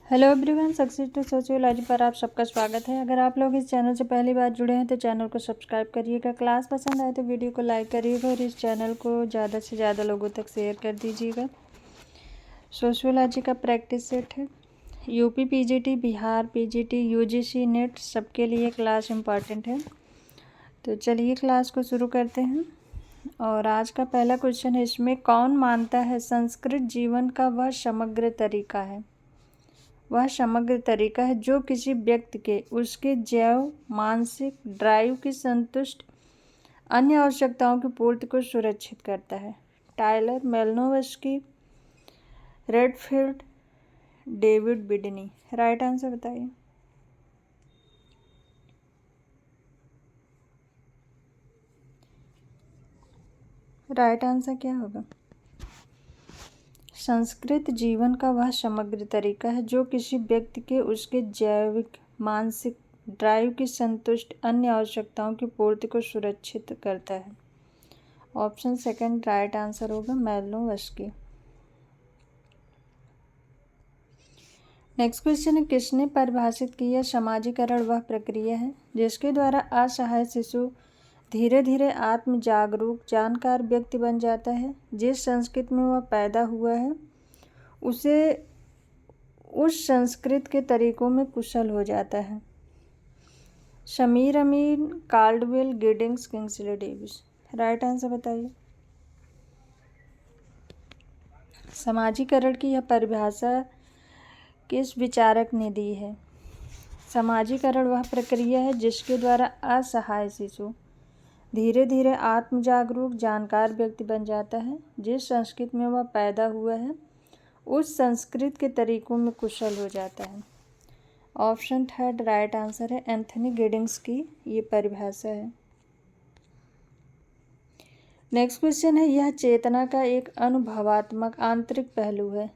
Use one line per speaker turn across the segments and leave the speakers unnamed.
Hello everyone, success to sociology पर आप सबका स्वागत है। अगर आप लोग इस चैनल से पहली बार जुड़े हैं तो चैनल को सब्सक्राइब करिएगा। क्लास पसंद आए तो वीडियो को लाइक करिएगा और इस चैनल को ज़्यादा से ज़्यादा लोगों तक शेयर कर दीजिएगा। सोशियोलॉजी का प्रैक्टिस सेट है। UP PGT, Bihar PGT, UGC, net सबके लिए क्लास इम्पॉर्टेंट है। तो चलिए क्लास को शुरू करते हैं। और आज का पहला क्वेश्चन है, इसमें कौन मानता है संस्कृत जीवन का वह समग्र तरीका है? वह समग्र तरीका है जो किसी व्यक्ति के उसके जैव मानसिक ड्राइव की संतुष्ट अन्य आवश्यकताओं की पूर्ति को सुरक्षित करता है। Tylor, Malinowski, Redfield, David Bidney. Right answer बताइए। राइट आंसर क्या होगा? संस्कृत जीवन का वह समग्र तरीका है जो किसी व्यक्ति के उसके जैविक मानसिक ड्राइव की संतुष्ट अन्य आवश्यकताओं की पूर्ति को सुरक्षित करता है। ऑप्शन सेकंड राइट आंसर होगा, मेलिनोवस्की। नेक्स्ट क्वेश्चन है, किसने परिभाषित किया समाजीकरण वह प्रक्रिया है जिसके द्वारा असहाय शिशु धीरे धीरे आत्म जागरूक जानकार व्यक्ति बन जाता है। जिस संस्कृति में वह पैदा हुआ है उसे उस संस्कृत के तरीकों में कुशल हो जाता है। Samir Amin, Caldwell, Giddings, Kingsley Davis. Right answer बताइए। समाजीकरण की यह परिभाषा किस विचारक ने दी है? समाजीकरण वह प्रक्रिया है जिसके द्वारा असहाय शिशु धीरे धीरे आत्म जागरूक जानकार व्यक्ति बन जाता है। जिस संस्कृति में वह पैदा हुआ है उस संस्कृत के तरीकों में कुशल हो जाता है। ऑप्शन थर्ड राइट आंसर है, एंथनी गिडिंग्स की ये परिभाषा है। नेक्स्ट क्वेश्चन है, यह चेतना का एक अनुभवात्मक आंतरिक पहलू है।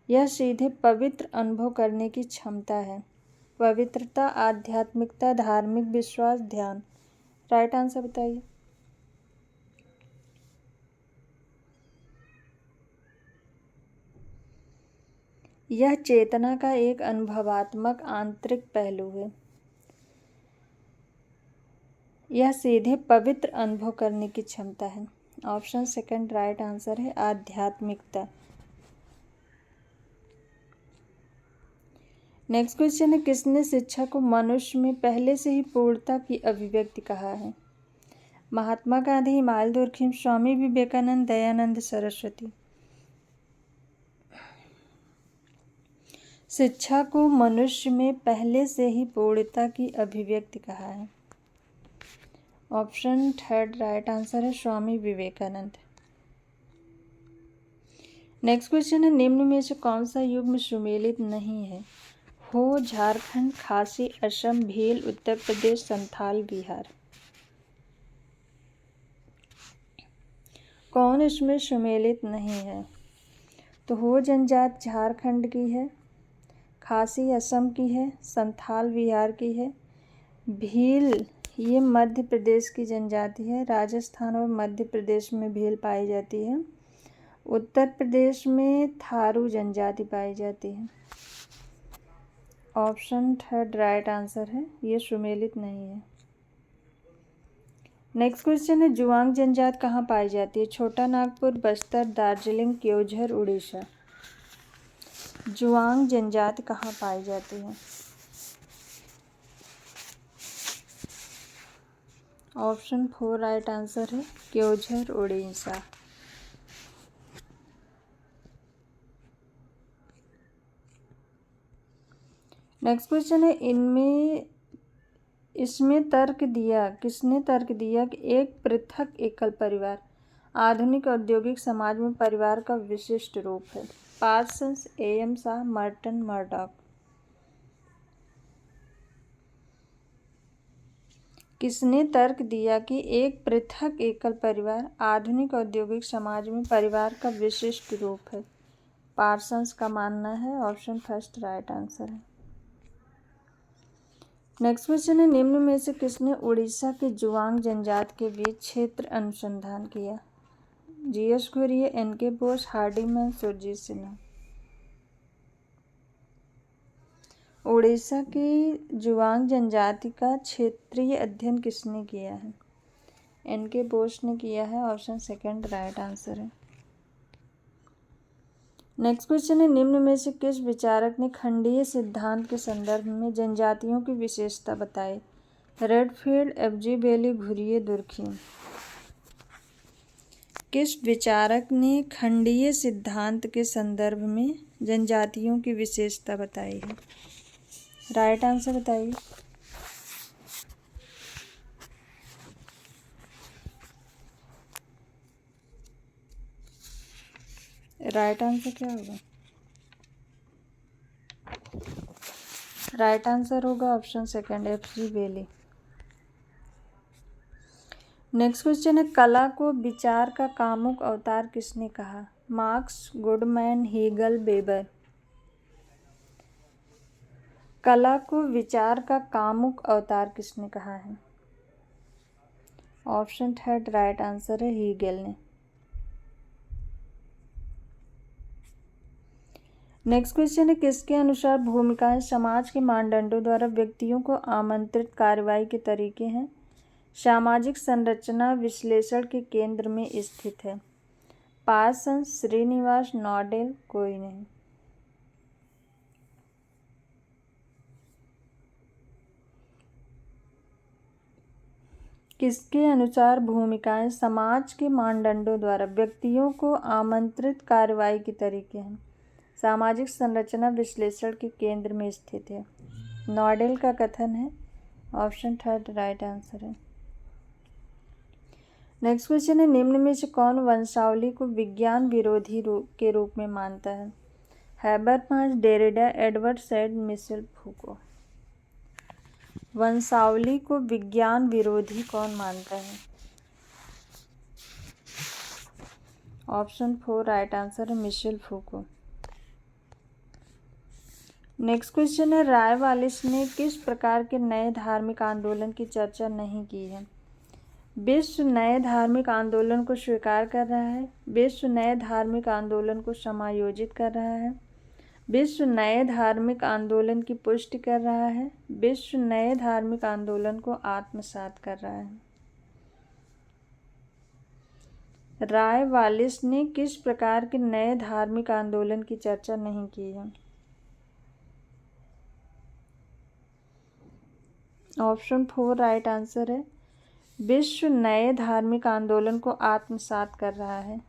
यह सीधे पवित्र अनुभव करने की क्षमता है। पवित्रता, आध्यात्मिकता, धार्मिक विश्वास, ध्यान। राइट आंसर बताइए। यह चेतना का एक अनुभवात्मक आंतरिक पहलू है। यह सीधे पवित्र अनुभव करने की क्षमता है। ऑप्शन सेकंड राइट आंसर है, आध्यात्मिकता। नेक्स्ट क्वेश्चन है, किसने शिक्षा को मनुष्य में पहले से ही पूर्णता की अभिव्यक्ति कहा है? महात्मा गांधी, हिमाल दुर्खिम, स्वामी विवेकानंद, दयानंद सरस्वती। शिक्षा को मनुष्य में पहले से ही पूर्णता की अभिव्यक्ति कहा है। ऑप्शन थर्ड राइट आंसर है, स्वामी विवेकानंद। नेक्स्ट क्वेश्चन है, निम्न में से कौन सा युग्म सुमेलित नहीं है? हो, झारखंड, खासी, असम, भील, उत्तर प्रदेश, संथाल, बिहार। कौन इसमें सुमेलित नहीं है? तो हो जनजात झारखंड की है, खासी असम की है, संथाल बिहार की है, भील ये मध्य प्रदेश की जनजाति है। राजस्थान और मध्य प्रदेश में भील पाई जाती है। उत्तर प्रदेश में थारू जनजाति पाई जाती है। ऑप्शन थर्ड राइट आंसर है, ये सुमेलित नहीं है। नेक्स्ट क्वेश्चन है, जुआंग जनजात कहाँ पाई जाती है? छोटा नागपुर, बस्तर, दार्जिलिंग, केओझर, उड़ीसा। जुआंग जनजाति कहाँ पाई जाती है? ऑप्शन फोर राइट आंसर है, केओझर, उड़ीसा। नेक्स्ट क्वेश्चन है, इसमें तर्क दिया, किसने तर्क दिया कि एक पृथक एकल परिवार आधुनिक औद्योगिक समाज में परिवार का विशिष्ट रूप है? Parsons, A M Shah, Merton, Murdock. किसने तर्क दिया कि एक पृथक एकल परिवार आधुनिक औद्योगिक समाज में परिवार का विशिष्ट रूप है? पार्सन्स का मानना है। ऑप्शन फर्स्ट राइट आंसर है। नेक्स्ट क्वेश्चन है, निम्न में से किसने उड़ीसा के जुआंग जनजाति के बीच क्षेत्र अनुसंधान किया? GS Ghurye, NK Bose, Hardiman, Surajit Sinha. Orissa की जुआंग जनजाति का क्षेत्रीय अध्ययन किसने किया है? एन.के. बोस ने किया है। ऑप्शन सेकंड राइट आंसर है। नेक्स्ट क्वेश्चन है, निम्न में से किस विचारक ने खंडीय सिद्धांत के संदर्भ में जनजातियों की विशेषता बताई? रेडफील्ड, एफ.जी. बेली, घुरिये, दुर्खिम। किस विचारक ने खंडीय सिद्धांत के संदर्भ में जनजातियों की विशेषता बताई है? राइट आंसर बताइए। राइट आंसर क्या होगा? राइट आंसर होगा option second, F G. Bailey. Next question है, कला को विचार का कामुक अवतार किसने कहा? Marx, Goodman, Hegel, Weber. कला को विचार का कामुक अवतार किसने कहा है? ऑप्शन थर्ड राइट आंसर है, हीगल ने। नेक्स्ट क्वेश्चन है, किसके अनुसार भूमिकाएं समाज के मानदंडों द्वारा व्यक्तियों को आमंत्रित कार्रवाई के तरीके हैं? सामाजिक संरचना विश्लेषण के केंद्र में स्थित है। पार्सन्स, श्रीनिवास, नॉडेल, कोई नहीं। किसके अनुसार भूमिकाएं समाज के मानदंडों द्वारा व्यक्तियों को आमंत्रित कार्रवाई के तरीके हैं? सामाजिक संरचना विश्लेषण के केंद्र में स्थित है। नॉडेल का कथन है। ऑप्शन थर्ड राइट आंसर है। नेक्स्ट क्वेश्चन है, निम्न में से कौन वंशावली को विज्ञान विरोधी के रूप में मानता है? Habermas, Derrida, Edward Said, Michel Foucault. वंशावली को विज्ञान विरोधी कौन मानता है? ऑप्शन फोर राइट आंसर है, मिशेल फूको। नेक्स्ट क्वेश्चन है, रायवालिस ने किस प्रकार के नए धार्मिक आंदोलन की चर्चा नहीं की है? विश्व नए धार्मिक आंदोलन को स्वीकार कर रहा है, विश्व नए धार्मिक आंदोलन को समायोजित कर रहा है, विश्व नए धार्मिक आंदोलन की पुष्टि कर रहा है, विश्व नए धार्मिक आंदोलन को आत्मसात कर रहा है। रायवालिस ने किस प्रकार के नए धार्मिक आंदोलन की चर्चा नहीं की है? ऑप्शन फोर राइट आंसर है, विश्व नए धार्मिक आंदोलन को आत्मसात कर रहा है।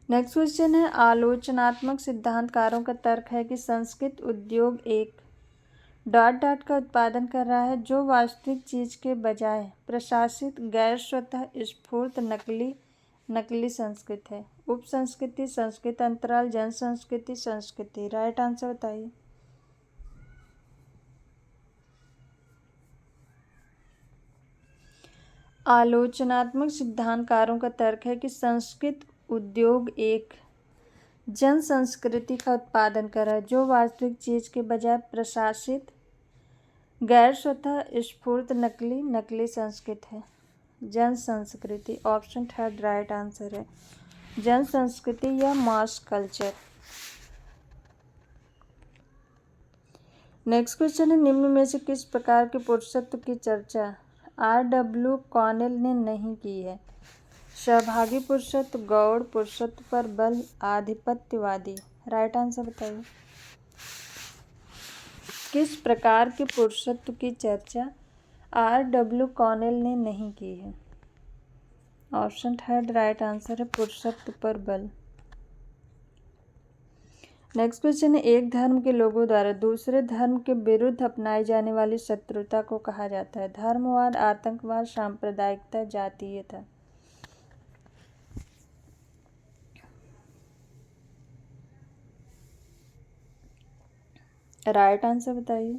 नेक्स्ट क्वेश्चन है, आलोचनात्मक सिद्धांतकारों का तर्क है कि संस्कृत उद्योग एक डॉट डॉट का उत्पादन कर रहा है जो वास्तविक चीज के बजाय प्रशासित, गैर स्वतः स्फूर्त, नकली संस्कृत है। उप संस्कृति, संस्कृत अंतराल, जन संस्कृति, संस्कृति। राइट आंसर बताइए। आलोचनात्मक सिद्धांतकारों का तर्क है कि संस्कृत उद्योग एक जन संस्कृति का उत्पादन कर रहा है जो वास्तविक चीज के बजाय प्रशासित, गैर स्वतः स्फूर्त, नकली संस्कृत है। जन संस्कृति। ऑप्शन थर्ड राइट आंसर है, जन संस्कृति या मास कल्चर। नेक्स्ट क्वेश्चन है, निम्न में से किस प्रकार के पुरुषत्व की चर्चा R.W. कॉनेल ने नहीं की है? सहभागी पुरुषत्व, गौड़ पुरुषत्व पर बल, आधिपत्यवादी। राइट आंसर बताइए। किस प्रकार के पुरुषत्व की चर्चा R.W. कॉनेल ने नहीं की है? ऑप्शन थर्ड राइट आंसर है, पुरुषत्व पर बल। नेक्स्ट क्वेश्चन है, एक धर्म के लोगों द्वारा दूसरे धर्म के विरुद्ध अपनाई जाने वाली शत्रुता को कहा जाता है? धर्मवाद, आतंकवाद, सांप्रदायिकता, जातीयता। राइट आंसर बताइए।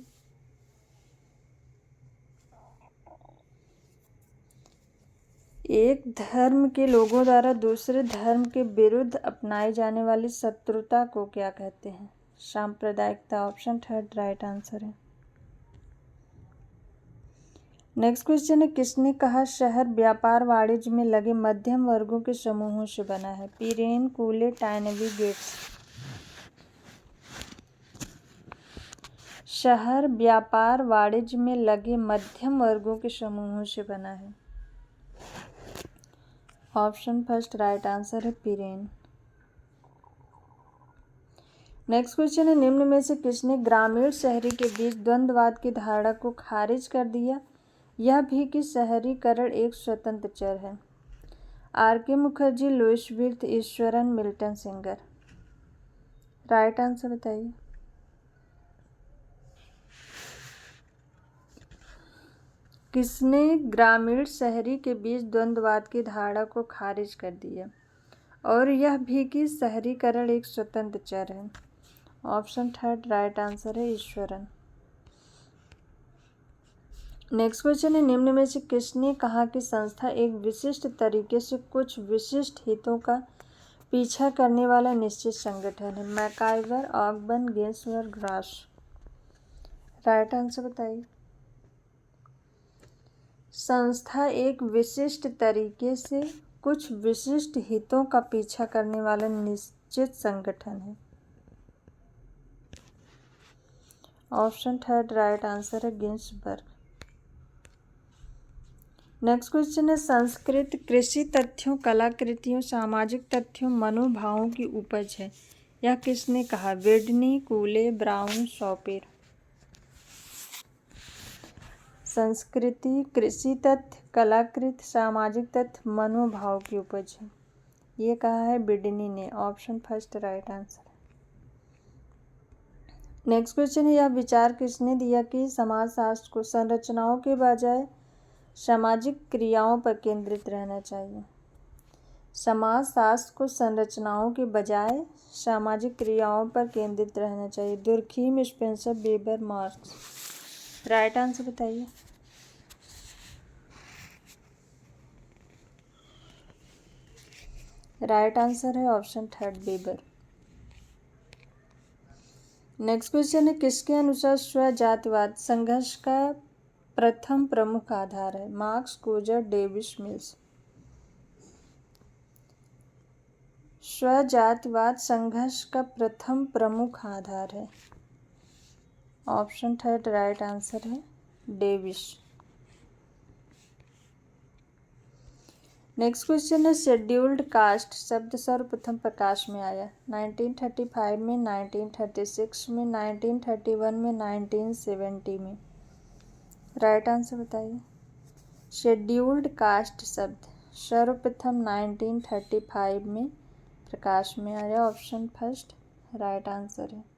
एक धर्म के लोगों द्वारा दूसरे धर्म के विरुद्ध अपनाई जाने वाली शत्रुता को क्या कहते हैं? सांप्रदायिकता। ऑप्शन थर्ड राइट आंसर है। नेक्स्ट क्वेश्चन है, किसने कहा शहर व्यापार वाणिज्य में लगे मध्यम वर्गों के समूहों से बना है? पीरेन, कूले, टाइनबी, गेट्स। शहर व्यापार वाणिज्य में लगे मध्यम वर्गों के समूहों से बना है। ऑप्शन फर्स्ट राइट आंसर है पीरेन। नेक्स्ट क्वेश्चन है, निम्न में से किसने ग्रामीण शहरी के बीच द्वंद्ववाद की धारणा को खारिज कर दिया, यह भी कि शहरीकरण एक स्वतंत्र चर है। RK. Mukherjee, Louis Wirth, Ishwaran, Milton Singer. Right answer बताइए। किसने ग्रामीण शहरी के बीच द्वंद्ववाद की धारणा को खारिज कर दिया और यह भी कि शहरीकरण एक स्वतंत्र चर है। ऑप्शन थर्ड राइट आंसर है ईश्वरन। नेक्स्ट क्वेश्चन है, निम्न में से किसने कहा कि संस्था एक विशिष्ट तरीके से कुछ विशिष्ट हितों का पीछा करने वाला निश्चित संगठन है। MacIver, Ogburn, Gainsworth, Gross. Right answer बताइए। संस्था एक विशिष्ट तरीके से कुछ विशिष्ट हितों का पीछा करने वाला निश्चित संगठन है। ऑप्शन थर्ड राइट आंसर है गिन्सबर्ग। नेक्स्ट क्वेश्चन है, संस्कृत कृषि तथ्यों, कलाकृतियों, सामाजिक तथ्यों, मनोभावों की उपज है, यह किसने कहा। विडनी, कूले, ब्राउन, शॉपेर। संस्कृति, कृषि तथ्य, कलाकृति, सामाजिक तथ्य, मनोभाव की उपज है, ये कहा है बिडनी ने। Option first right answer. Next question है, यह विचार किसने दिया कि समाजशास्त्र को संरचनाओं के बजाय सामाजिक क्रियाओं पर केंद्रित रहना चाहिए। समाजशास्त्र को संरचनाओं के बजाय सामाजिक क्रियाओं पर केंद्रित रहना चाहिए। Durkheim, Spencer, weber, marks. Right answer बताइए। राइट आंसर है option third weber. Next question है, किसके अनुसार स्वजातिवाद संघर्ष का प्रथम प्रमुख आधार है। Marx, Coser, Davis, Mills. स्वजातिवाद संघर्ष का प्रथम प्रमुख आधार है। ऑप्शन थर्ड राइट आंसर है डेविस। नेक्स्ट क्वेश्चन है, शेड्यूल्ड कास्ट शब्द सर्वप्रथम प्रकाश में आया 1935 में, 1936 में, 1931 में, 1970 में। राइट आंसर बताइए। शेड्यूल्ड कास्ट शब्द सर्वप्रथम 1935 में प्रकाश में आया। ऑप्शन फर्स्ट राइट आंसर है।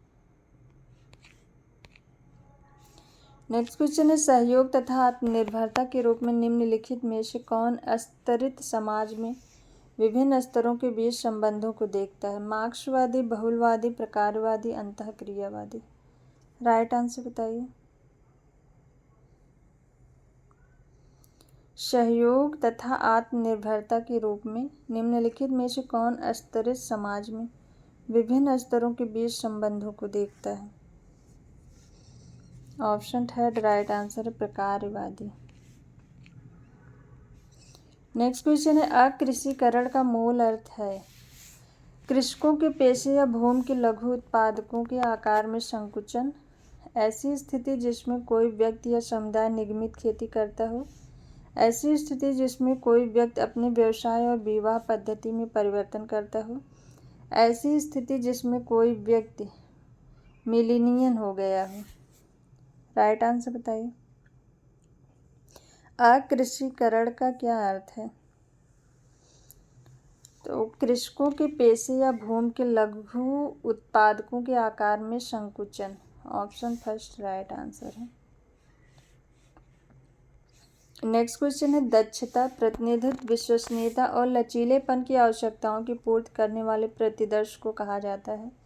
नेक्स्ट क्वेश्चन है, सहयोग तथा आत्मनिर्भरता के रूप में निम्नलिखित में से कौन स्तरित समाज में विभिन्न स्तरों के बीच संबंधों को देखता है। मार्क्सवादी, बहुलवादी, प्रकारवादी, अंतःक्रियावादी। राइट आंसर बताइए। सहयोग तथा आत्मनिर्भरता के रूप में निम्नलिखित में से कौन स्तरित समाज में विभिन्न स्तरों के बीच संबंधों को देखता है। ऑप्शन थर्ड राइट आंसर है प्रकारवादी। नेक्स्ट क्वेश्चन है, अकृषिकरण का मूल अर्थ है कृषकों के पेशे या भूमि के लघु उत्पादकों के आकार में संकुचन, ऐसी स्थिति जिसमें कोई व्यक्ति या समुदाय निगमित खेती करता हो, ऐसी स्थिति जिसमें कोई व्यक्ति अपने व्यवसाय और विवाह पद्धति में परिवर्तन करता हो, ऐसी स्थिति जिसमें कोई व्यक्ति मिलेनियन हो गया हो। राइट आंसर बताइए। अकृषिकरण का क्या अर्थ है। तो कृषकों के पेशे या भूमि के लघु उत्पादकों के आकार में संकुचन। ऑप्शन फर्स्ट राइट आंसर है। नेक्स्ट क्वेश्चन है, दक्षता, प्रतिनिधित्व, विश्वसनीयता और लचीलेपन की आवश्यकताओं की पूर्ति करने वाले प्रतिदर्श को कहा जाता है।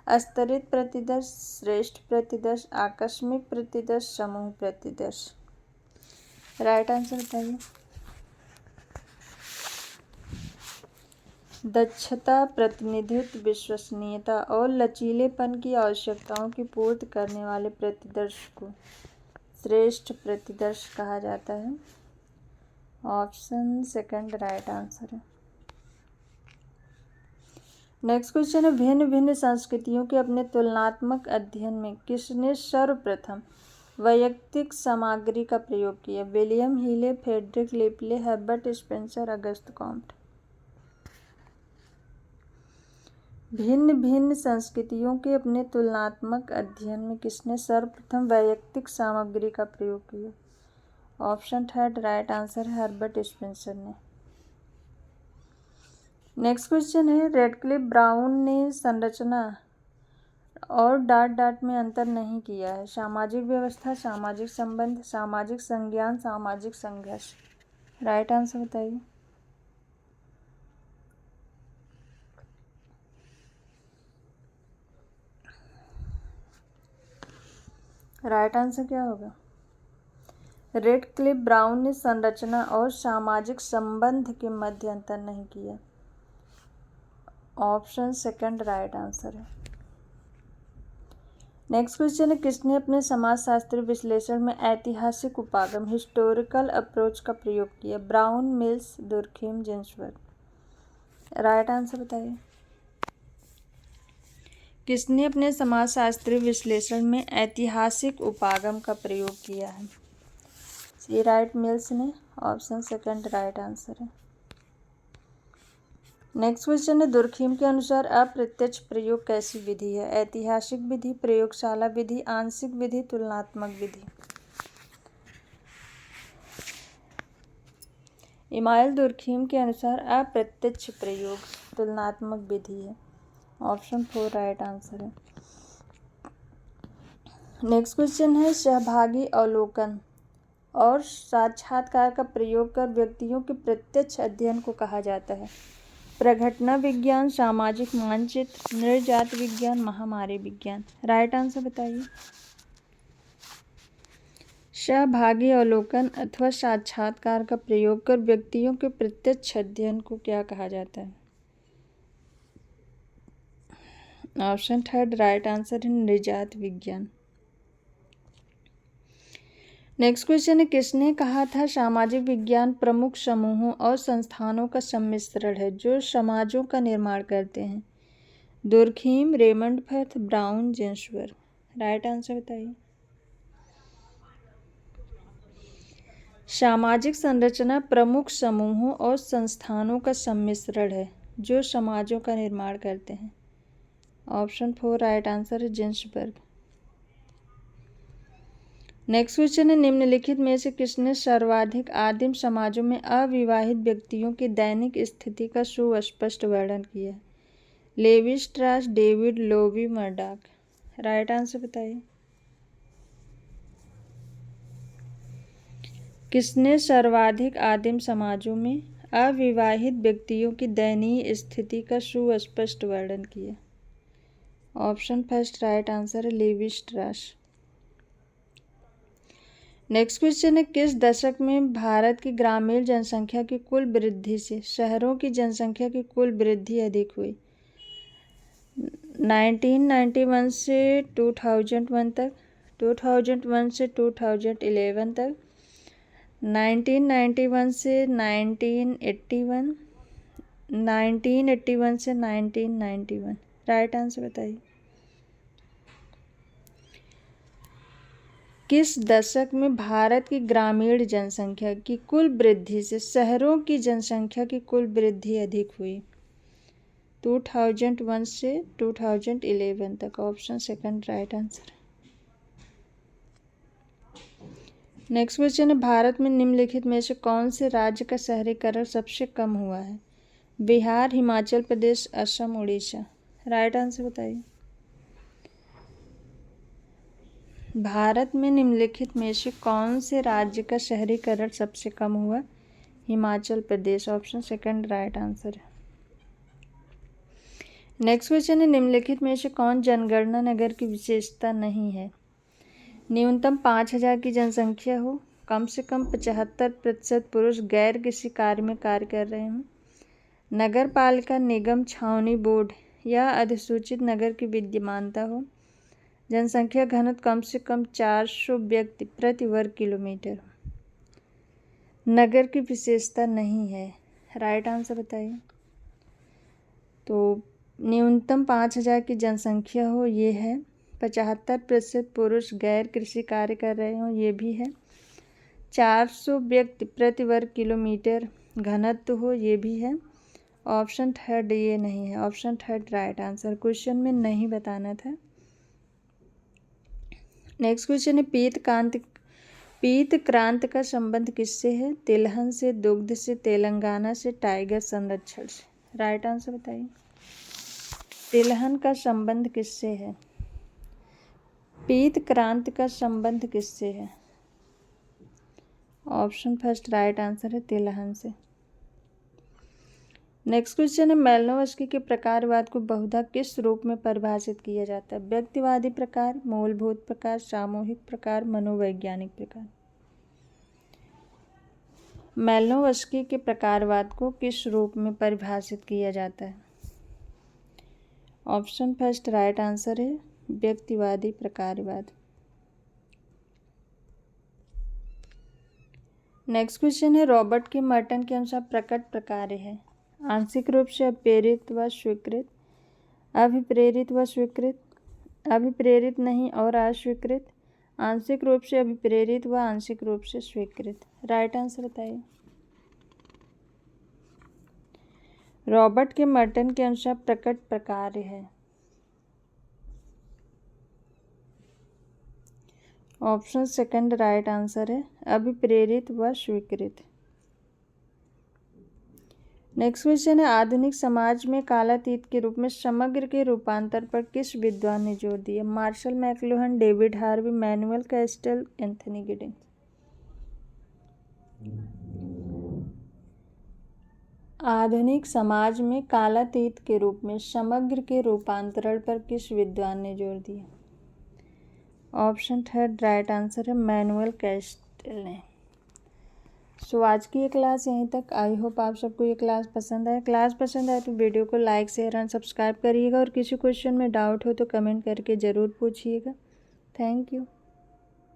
स्तरित प्रतिदर्श, श्रेष्ठ प्रतिदर्श, आकस्मिक प्रतिदर्श, समूह प्रतिदर्श। राइट आंसर बताइए। दक्षता, प्रतिनिधित्व, विश्वसनीयता और लचीलेपन की आवश्यकताओं की पूर्ति करने वाले प्रतिदर्श को श्रेष्ठ प्रतिदर्श कहा जाता है। ऑप्शन सेकंड राइट आंसर है। नेक्स्ट क्वेश्चन है, भिन्न भिन्न संस्कृतियों के अपने तुलनात्मक अध्ययन में किसने सर्वप्रथम वैयक्तिक सामग्री का प्रयोग किया? William Healy, Frederick Le Play, Herbert Spencer, August Comte. भिन्न भिन्न संस्कृतियों के अपने तुलनात्मक अध्ययन में किसने सर्वप्रथम वैयक्तिक सामग्री का प्रयोग किया? ऑप्शन थर्ड राइट आंसर है हर्बर्ट स्पेंसर ने। नेक्स्ट क्वेश्चन है, रेडक्लिफ ब्राउन ने संरचना और डाट में अंतर नहीं किया है। सामाजिक व्यवस्था, सामाजिक संबंध, सामाजिक संज्ञान, सामाजिक संघर्ष। राइट आंसर बताइए। राइट आंसर क्या होगा? रेडक्लिफ ब्राउन ने संरचना और सामाजिक संबंध के मध्य अंतर नहीं किया। ऑप्शन सेकंड राइट आंसर है। नेक्स्ट क्वेश्चन है, किसने अपने समाजशास्त्री विश्लेषण में ऐतिहासिक उपागम हिस्टोरिकल अप्रोच का प्रयोग किया? Brown, mills, Durkheim, Ginsburg. Right answer बताइए। किसने अपने समाजशास्त्री विश्लेषण में ऐतिहासिक उपागम का प्रयोग किया है? सी राइट मिल्स ने। ऑप्शन सेकंड राइट आंसर है। नेक्स्ट क्वेश्चन है, दुर्खिम के अनुसार अप्रत्यक्ष प्रयोग कैसी विधि है? ऐतिहासिक विधि, प्रयोगशाला विधि, आंशिक विधि, तुलनात्मक विधि। इमाइल दुर्खिम के अनुसार अप्रत्यक्ष प्रयोग तुलनात्मक विधि है। ऑप्शन फोर राइट आंसर है। नेक्स्ट क्वेश्चन है, सहभागी अवलोकन और साक्षात्कार का प्रयोग कर व्यक्तियों के प्रत्यक्ष अध्ययन को कहा जाता है? प्रघटना विज्ञान, सामाजिक मानचित्र, नृजात विज्ञान, महामारी विज्ञान। राइट आंसर बताइए। सहभागी अवलोकन अथवा साक्षात्कार का प्रयोग कर व्यक्तियों के प्रत्यक्ष अध्ययन को क्या कहा जाता है? ऑप्शन थर्ड राइट आंसर है नृजात विज्ञान। नेक्स्ट क्वेश्चन है, किसने कहा था सामाजिक विज्ञान प्रमुख समूहों और संस्थानों का सम्मिश्रण है जो समाजों का निर्माण करते हैं? Durkheim, Raymond Firth, Brown, Ginsberg. Right answer बताइए। सामाजिक संरचना प्रमुख समूहों और संस्थानों का सम्मिश्रण है जो समाजों का निर्माण करते हैं। ऑप्शन फोर राइट आंसर है जिन्सबर्ग। नेक्स्ट क्वेश्चन है, निम्नलिखित में से किसने सर्वाधिक आदिम समाजों में अविवाहित व्यक्तियों की दैनिक स्थिति का सुस्पष्ट वर्णन किया? Levi Strauss, David, Lowie, Murdock. Right answer बताइए। किसने सर्वाधिक आदिम समाजों में अविवाहित व्यक्तियों की दयनीय स्थिति का सुस्पष्ट वर्णन किया? ऑप्शन फर्स्ट राइट आंसर है लेवी स्ट्रास। नेक्स्ट क्वेश्चन है, किस दशक में भारत की ग्रामीण जनसंख्या की कुल वृद्धि से शहरों की जनसंख्या की कुल वृद्धि अधिक हुई? 1991 से 2001 तक, 2001 से 2011 तक, 1991 से 1981, 1981 से 1991। राइट आंसर बताइए। किस दशक में भारत की ग्रामीण जनसंख्या की कुल वृद्धि से शहरों की जनसंख्या की कुल वृद्धि अधिक हुई? 2001 से 2011 तक। Option second right answer. Next question है, भारत में निम्नलिखित में से कौन से राज्य का शहरीकरण सबसे कम हुआ है? बिहार, हिमाचल प्रदेश, असम, उड़ीसा। राइट आंसर बताइए। भारत में निम्नलिखित में से कौन से राज्य का शहरीकरण सबसे कम हुआ? Himachal Pradesh. Option second right answer है। नेक्स्ट क्वेश्चन है, निम्नलिखित में से कौन जनगणना नगर की विशेषता नहीं है? न्यूनतम 5000 की जनसंख्या हो, कम से कम 75% पुरुष गैर किसी कार्य में कार्य कर रहे हों, नगर पालिका, निगम, छावनी बोर्ड या अधिसूचित नगर की विद्यमानता हो, जनसंख्या घनत्व कम से कम 400 व्यक्ति प्रति वर्ग किलोमीटर। नगर की विशेषता नहीं है। राइट आंसर बताइए। तो न्यूनतम 5,000 की जनसंख्या हो, ये है। 75% पुरुष गैर कृषि कार्य कर रहे हों, ये भी है। 400 व्यक्ति प्रति वर्ग किलोमीटर घनत्व हो, ये भी है। ऑप्शन थर्ड ये नहीं है, option third right answer. Question में नहीं बताना था। नेक्स्ट क्वेश्चन है पीत क्रांति का संबंध किससे है? तिलहन से, दुग्ध से, तेलंगाना से, टाइगर संरक्षण से। राइट आंसर बताइए। तिलहन का संबंध किससे है? पीत क्रांति का संबंध किससे है? ऑप्शन फर्स्ट राइट आंसर है, तिलहन से। नेक्स्ट क्वेश्चन है मैलिनोव्स्की के प्रकारवाद को बहुधा किस रूप में परिभाषित किया जाता है? व्यक्तिवादी प्रकार, मूलभूत प्रकार, सामूहिक प्रकार, मनोवैज्ञानिक प्रकार। मैलिनोव्स्की के प्रकारवाद को किस रूप में परिभाषित किया जाता है? ऑप्शन फर्स्ट राइट आंसर है, व्यक्तिवादी प्रकारवाद। नेक्स्ट क्वेश्चन है रॉबर्ट के मर्टन के अनुसार प्रकट प्रकार्य है? आंशिक रूप से प्रेरित व स्वीकृत, अभिप्रेरित व स्वीकृत, अभिप्रेरित नहीं और अस्वीकृत, आंशिक रूप से अभिप्रेरित व आंशिक रूप से स्वीकृत। राइट आंसर बताइए। रॉबर्ट के मर्टन के अनुसार प्रकट प्रकार्य है? ऑप्शन सेकंड राइट आंसर है, अभिप्रेरित व स्वीकृत। नेक्स्ट क्वेश्चन है आधुनिक समाज में कालातीत के रूप में समग्र के रूपांतर पर किस विद्वान ने जोर दिया? Marshall McLuhan, David Harvey, Manuel Castells, Anthony Giddens. आधुनिक समाज में कालातीत के रूप में समग्र के रूपांतरण पर किस विद्वान ने जोर दिया? ऑप्शन थर्ड राइट आंसर है, मैनुअल कैस्टल ने। सो आज की ये क्लास यहीं तक। आई होप आप सबको ये क्लास पसंद आए। क्लास पसंद आए तो वीडियो को लाइक, शेयर एंड सब्सक्राइब करिएगा और किसी क्वेश्चन में डाउट हो तो कमेंट करके ज़रूर पूछिएगा। Thank you.